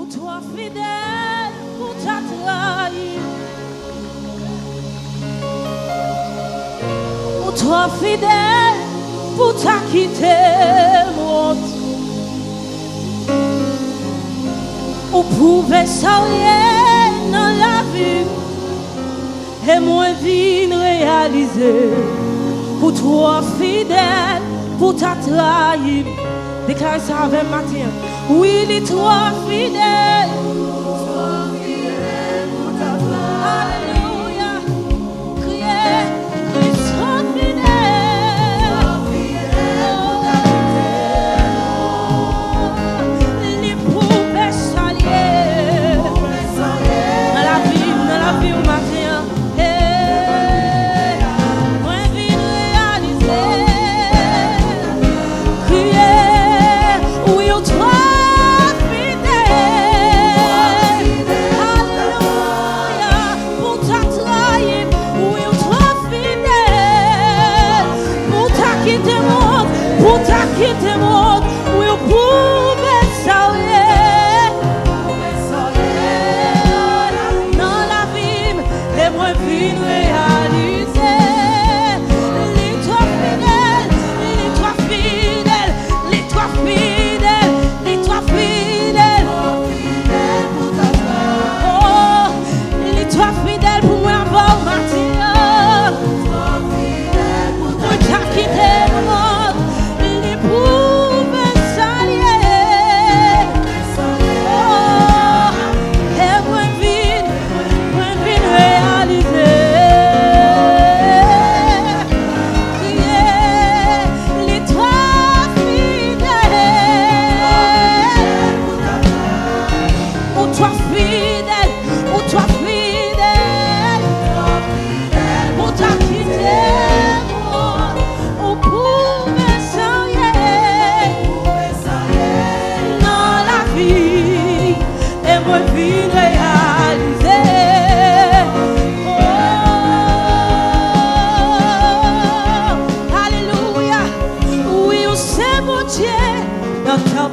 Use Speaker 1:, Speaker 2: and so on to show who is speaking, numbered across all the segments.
Speaker 1: Pour toi fidèle, pour ta trahi. Pour toi fidèle, pour ta quitter mon. Ou pouvait s'arrêter dans la vie et moi vine réaliser. Pour toi fidèle, pour ta trahi. Déclare ça avec matin. Oui, il est toi fidèle. Alléluia. Criez, Christ soit fidèle. Il pouvait s'allier dans la vie au matin. Moi, vine réaliser. Criez, oui, au toi. Pour ta quitter mon, oui, on pouvait s'arrêter dans la vie, et moi, puis réaliser. Les-toi fidèle, les-toi fidèle, les-toi fidèle, les-toi fidèle. Oh, les-toi fidèle pour moi avoir matin. Pour ta quitter mon.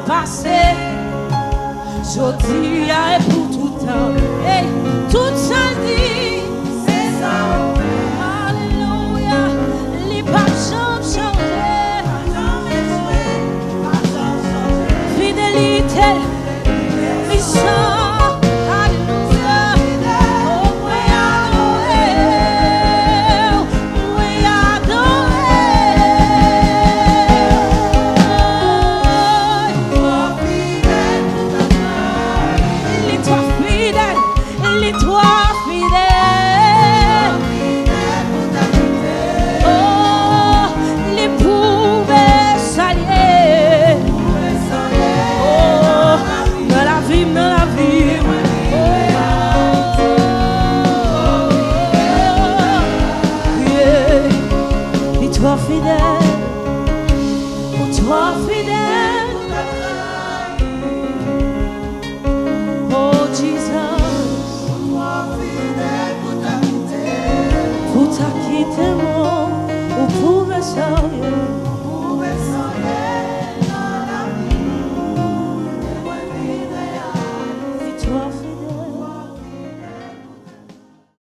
Speaker 1: Passé, j'odie et pour tout temps, et tout ça dit, c'est ça. Alléluia, les pas changer, fidélité, mission. Toi fidèle, pour toi fidèle, oh Jesus, pour ta quitter moi, ou pouvait s'arrêter.